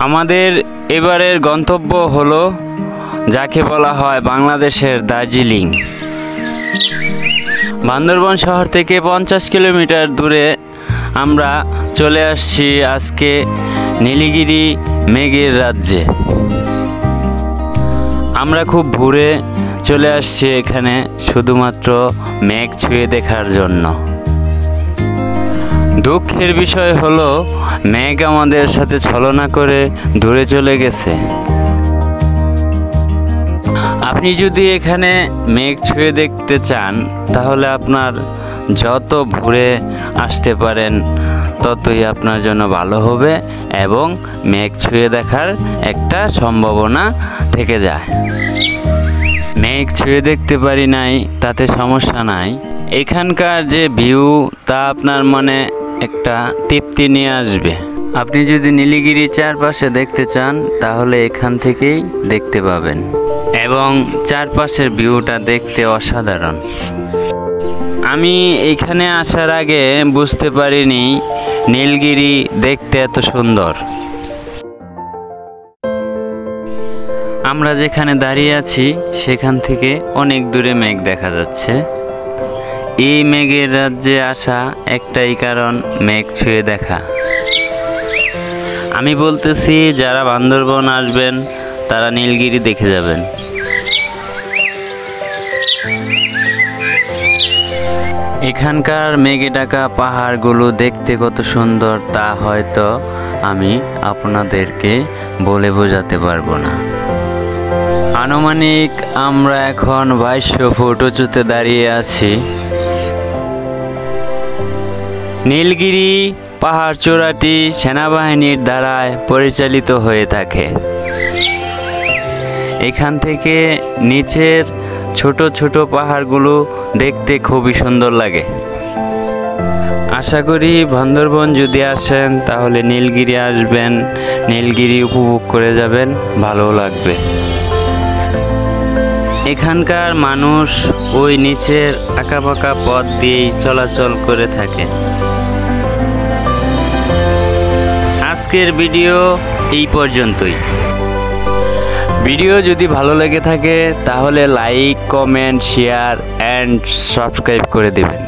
আমাদের এবারের গন্তব্য হলো যাকে বলা হয় বাংলাদেশের দার্জিলিং। বান্দরবন শহর থেকে 50 কিলোমিটার দূরে আমরা চলে আসছি আজকে নীলগিরি মেঘের রাজ্যে। আমরা খুব ভোরে চলে আসছি এখানে শুধুমাত্র মেঘ ছুঁয়ে দেখার জন্য। দুঃখের বিষয় হলো মেঘ আমাদের সাথে ছলনা করে দূরে চলে গেছে। আপনি যদি এখানে মেঘ ছুঁয়ে দেখতে চান তাহলে আপনার যত ভোরে আসতে পারেন ততই আপনার জন্য ভালো হবে এবং মেঘ ছুঁয়ে দেখার একটা সম্ভাবনা থেকে যায়। মেঘ ছুঁয়ে দেখতে পারি নাই তাতে সমস্যা নাই, এখানকার যে ভিউ তা আপনার মনে একটা তৃপ্তি নিয়ে আসবে। আপনি যদি নীলগিরির চারপাশে দেখতে চান তাহলে এখান থেকেই দেখতে পাবেন এবং চারপাশের ভিউটা দেখতে অসাধারণ। আমি এখানে আসার আগে বুঝতে পারিনি নীলগিরি দেখতে এত সুন্দর। আমরা যেখানে দাঁড়িয়ে আছি সেখান থেকে অনেক দূরে মেঘ দেখা যাচ্ছে। এই মেঘের রাজ্যে আসা একটাই কারণ, মেঘ ছুঁয়ে দেখা। আমি বলতেছি যারা বান্দরবন আসবেন তারা নীলগিরি দেখে যাবেন। এখানকার মেঘে ঢাকা পাহাড়গুলো দেখতে কত সুন্দর তা হয়তো আমি আপনাদেরকে বলে বোঝাতে পারবো না। আনুমানিক আমরা এখন 2200 ফুট উঁচুতে দাঁড়িয়ে আছি। নীলগিরি পাহাড় চূড়াটি সেনাবাহিনীর দ্বারায় পরিচালিত হয়ে থাকে। এখান থেকে নিচের ছোট ছোট পাহাড়গুলো দেখতে খুবই সুন্দর লাগে। আশা করি বান্দরবন যদি আসেন তাহলে নীলগিরি আসবেন, নীলগিরি উপভোগ করে যাবেন, ভালো লাগবে। এখানকার মানুষ ওই নিচের আঁকাবাঁকা পথ দিয়েই চলাচল করে থাকে। আজকের ভিডিও এই পর্যন্তই। ভিডিও যদি ভালো লেগে থাকে তাহলে like, comment, share and subscribe করে দেবেন।